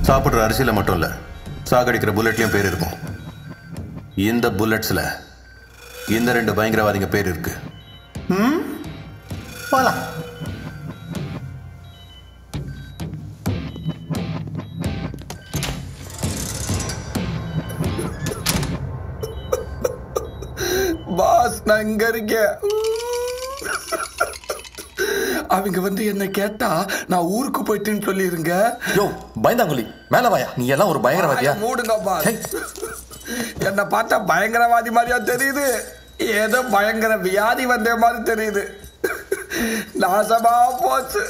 சாப்பிடுற அரிசியில மட்டும் இல்ல, சாகடிக்கிற புல்லட்லயும் பேர் இருக்கும். இந்த புல்லட்ஸ்ல இந்த 2 பயங்கரவாதிங்க பேர் இருக்கு. போலாம். பாஸ் நான் இங்க இருக்கேன். அவங்க வந்து என்ன கேட்டா நான் ஊருக்கு போயிட்டேன்னு சொல்லிருங்க. யோ பயந்தாங்குழி, மேல வாயா. நீ எல்லாம் ஒரு பயங்கரவாதியா? மூடுங்க பாஸ். என்ன பார்த்தா பயங்கரவாதி மாதிரியா தெரியுது? ஏதோ பயங்கர வியாதி வந்த மாதிரி தெரியுது. நாசமா போச்சு.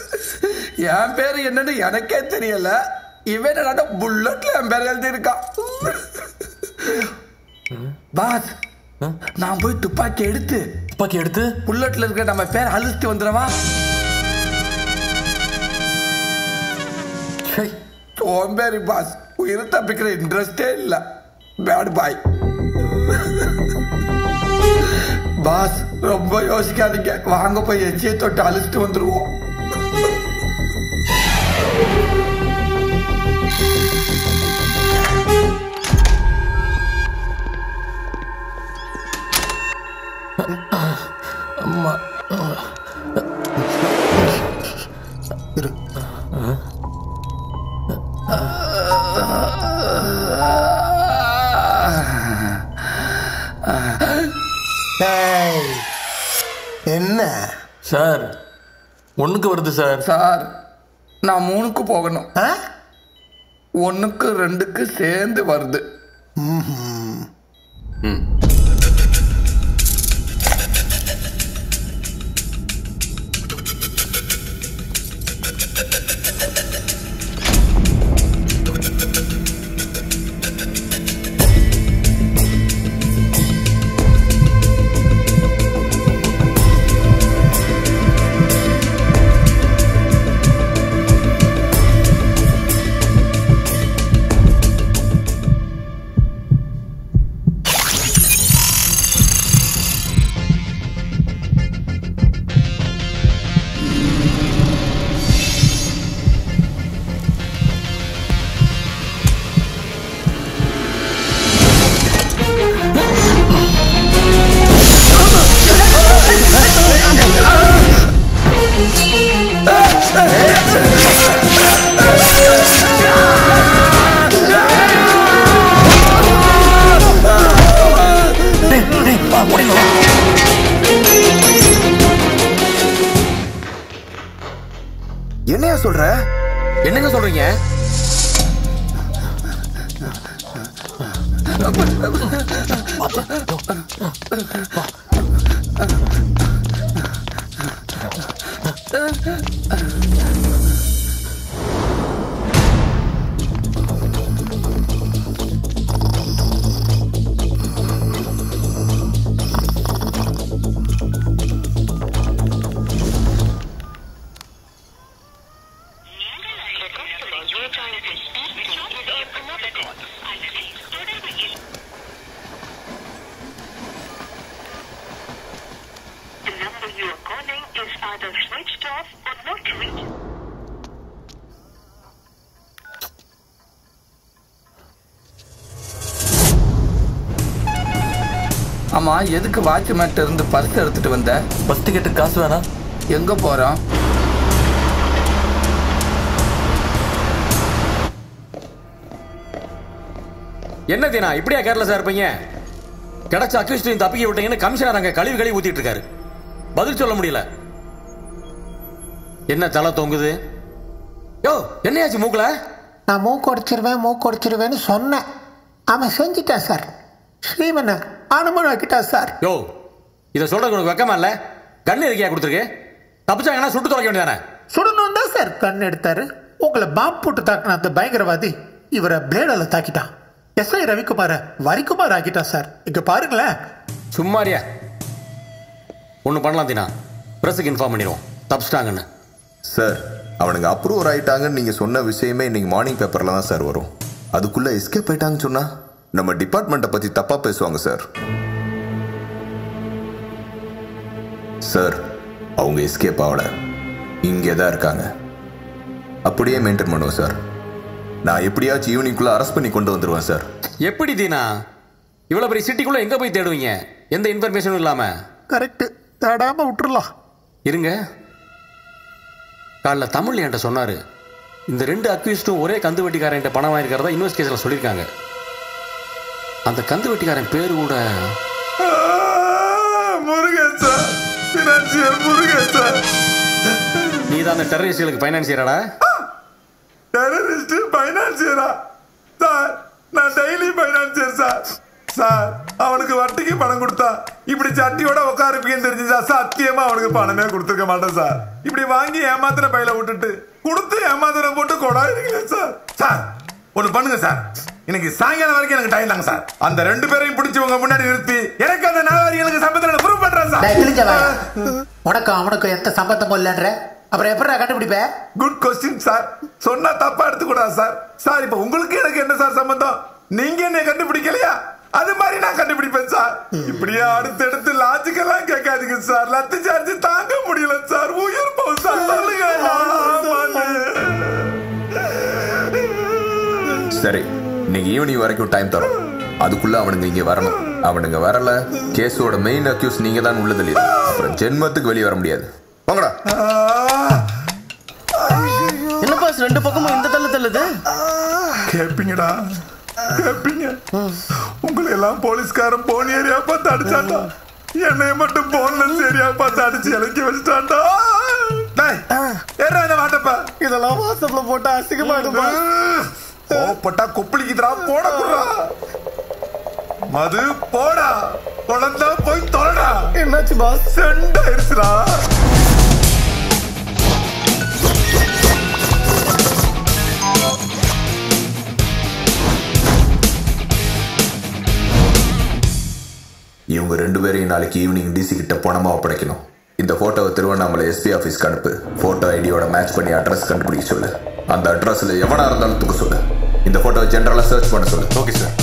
என் பேரு என்னன்னு எனக்கே தெரியல. இவன் புல்லட்ல என் பேர் எழுதி இருக்கான். பாஸ் நான் போய் துப்பாக்கி எடுத்து புல்லட்ல இருக்க நம்ம பேர் அழிச்சிட்டு வந்துடவா? சோம்பேறி பாஸ், உயிரை தப்பிக்கிற இன்ட்ரெஸ்டே இல்ல. Bad boy. பாஸ் ரொம்ப யோசிக்காதீங்க, வாங்க போய் எச்சியை தொட்டு அழிச்சிட்டு வந்துருவோம். அம்மா என்ன சார்? 1க்கு வருது சார். சார் நான் 3க்கு போகணும். 1க்கு 2க்கு சேர்ந்து வருது. என்னையா சொல்ற? என்னங்க சொல்றீங்க? ஆமா, எதுக்கு வாட்ச்மேன்ட்ட இருந்து பர்ஸ் எடுத்துட்டு வந்த? பஸ் டிக்கெட்டு காசு வேணாம். எங்க போறோம்? என்ன தீனா இப்படியா கேர்லஸா இருப்பீங்க? கிடைச்ச அக்யூஸ்டையும் தப்பிக்க விட்டீங்கன்னு கமிஷனர் அங்க கழுவி ஊத்திட்டு இருக்காரு. பதில் சொல்ல முடியல. என்ன தலை தொங்குது? யோ என்னையாச்சு மூக்கல? நான் மூக்கொடிச்சிருவேன்னு சொன்னேன். அவன் செஞ்சிட்டான் சார். ஸ்ரீமனை அனுமனாக்கிட்டா சார். யோ இதை சொல்றதுக்கு உனக்கு வெக்கமா இல்ல? கண்ணு இருக்கியா கொடுத்துருக்கு? தப்பிச்சாங்கன்னா சுட்டு தொலைக்க வேண்டியதானே? சுடணும் தான் சார் கண் எடுத்தாரு. உங்களை பாம்பு போட்டு தாக்கின அந்த பயங்கரவாதி இவரை பிளேடால தாக்கிட்டான். SI ரவிக்குமார வரிக்குமார் ஆக்கிட்டான் sir. இங்க பாருங்களேன். சும்மாரியா ஒண்ணு பண்ணலாம் தீனா, பிரஸுக்கு இன்ஃபார்ம் பண்ணிடுவோம் தப்பிச்சிட்டாங்கன்னு. சார் அவனுங்க அப்ரூவர் ஆயிட்டாங்கன்னு நீங்க சொன்ன விஷயமே இன்னைக்கு மார்னிங் பேப்பர்ல தான் சார் வரும். அதுக்குள்ள எஸ்கேப் ஆயிட்டாங்கன்னு சொன்னா நம்ம டிபார்ட்மெண்ட்டை பத்தி தப்பா பேசுவாங்க சார். சார் அவங்க எஸ்கேப் ஆகல, இங்கே தான் இருக்காங்க. அப்படியே மெயின்டைன் பண்ணுவோம் சார். நான் எப்படியாச்சும் ஈவினிங்குள்ள அரெஸ்ட் பண்ணி கொண்டு வந்துருவேன் சார். எப்படி தீனா? இவ்வளவு பெரிய சிட்டிக்குள்ள எங்க போய் தேடுவீங்க? எந்த இன்ஃபர்மேஷனும் இல்லாம? கரெக்ட், தேடாம விட்டுறலாம். இருங்க, காலைல தமிழ் என்கிட்ட சொன்னாரு, இந்த 2 அக்யூஸ்டும் ஒரே கந்து வெட்டிக்காரன் பணம் வாங்கிருக்கிறதா இன்வெஸ்டிகேஷன்ல சொல்லியிருக்காங்க. அந்த கந்து வெட்டிக்காரன் பேரு கூட Murugan sir, financier Murugan sir. நீ தான் அந்த டெரரிஸ்டுகளுக்கு ஃபைனான்சியராடா? டெரரிஸ்ட் ஃபைனான்சியரா சார்? நான் டெய்லி ஃபைனான்சியர் சார். சார், அவனுக்கு வட்டிக்கு பணம் கொடுத்தா இப்படி சட்டியோட உட்காருப்பீங்கன்னு தெரிஞ்சு சத்தியமா அவனுக்கு பணமே கொடுத்துருக்க மாட்டேன் சார். இப்படி வாங்கி ஏமாத்திர பையில விட்டுட்டு கொடுத்து ஏமாத்திரம் போட்டு கொடாயிருக்கீங்க சார். சார், ஒண்ணு பண்ணுங்க சார், இன்னைக்கு சாயங்காலம் வரைக்கும் எனக்கு டைம் தாங்க சார். அந்த 2 பேரையும் பிடிச்சி உங்க முன்னாடி நிறுத்தி எனக்கு அந்த 4 வாரிகளுக்கு சம்பந்தம் ப்ரூவ் பண்றேன் சார். உனக்கும் அவனுக்கும் எந்த சம்பந்தமும் இல்லைன்ற அப்புறம் எப்படி கண்டுபிடிப்ப? Good question sir. சொன்னா தப்பா எடுத்துக்கூடாது சார். சார், இப்ப உங்களுக்கு எனக்கு என்ன சார் சம்பந்தம்? நீங்க என்ன கண்டுபிடிக்கலையா? அது மாதிரி நான் கண்டுபிடிப்பேன் சார். இப்படியே அடுத்து லாஜிக்கெல்லாம் கேட்காதீங்க சார். லத்து சார்ஜ் தாங்க முடியல சார். உயிர் போகும் சார். சொல்லுங்க. சரி, இன்னைக்கு ஈவினிங் வரைக்கும் டைம் தரோம். அதுக்குள்ள அவனுங்க இங்க வரணும். அவனுங்க வரல, கேஸோட மெயின் அக்யூஸ் நீங்க தான் உள்ள தள்ளி. அப்புறம் ஜென்மத்துக்கு வெளியே வர முடியாது. வாங்கடா. என்ன பாஸ் 2 பக்கமும் இந்த தள்ளுது? கேப்பீங்கடா, கேப்பீங்க. உங்களை எல்லாம் போலீஸ்காரன் போன் ஏரியா பார்த்து அடிச்சாண்டா. என்னைய மட்டும் போன்ல ஏரியா பார்த்து அடிச்சு இலக்கி வச்சுட்டாண்டா. மாட்டப்பா, இதெல்லாம் வாட்ஸ்அப்ல போட்டா அசிங்கமாடுமா? போட்டா கொப்பளிக்குதுடா. போட குடுறா மது, போடா. குழந்தை போய் தொலைடா. என்னாச்சு பாஸ்? செண்டாயிருச்சுடா. இவங்க 2 பேரையும் நாளைக்கு ஈவினிங் டிசி கிட்ட பணமா ஒப்படைக்கணும். இந்த போட்டோவை திருவண்ணாமலை எஸ்பி ஆபீஸ்க்கு அனுப்பு. போட்டோ ஐடியோட மேட்ச் பண்ணி அட்ரஸ் கண்டுபிடிக்க சொல்லு. அந்த அட்ரஸ்ல எவனா இருந்தாலும் தூக்க சொல்லு. இந்த போட்டோவை ஜெனரலா சர்ச் பண்ண சொல்லு. Okay sir.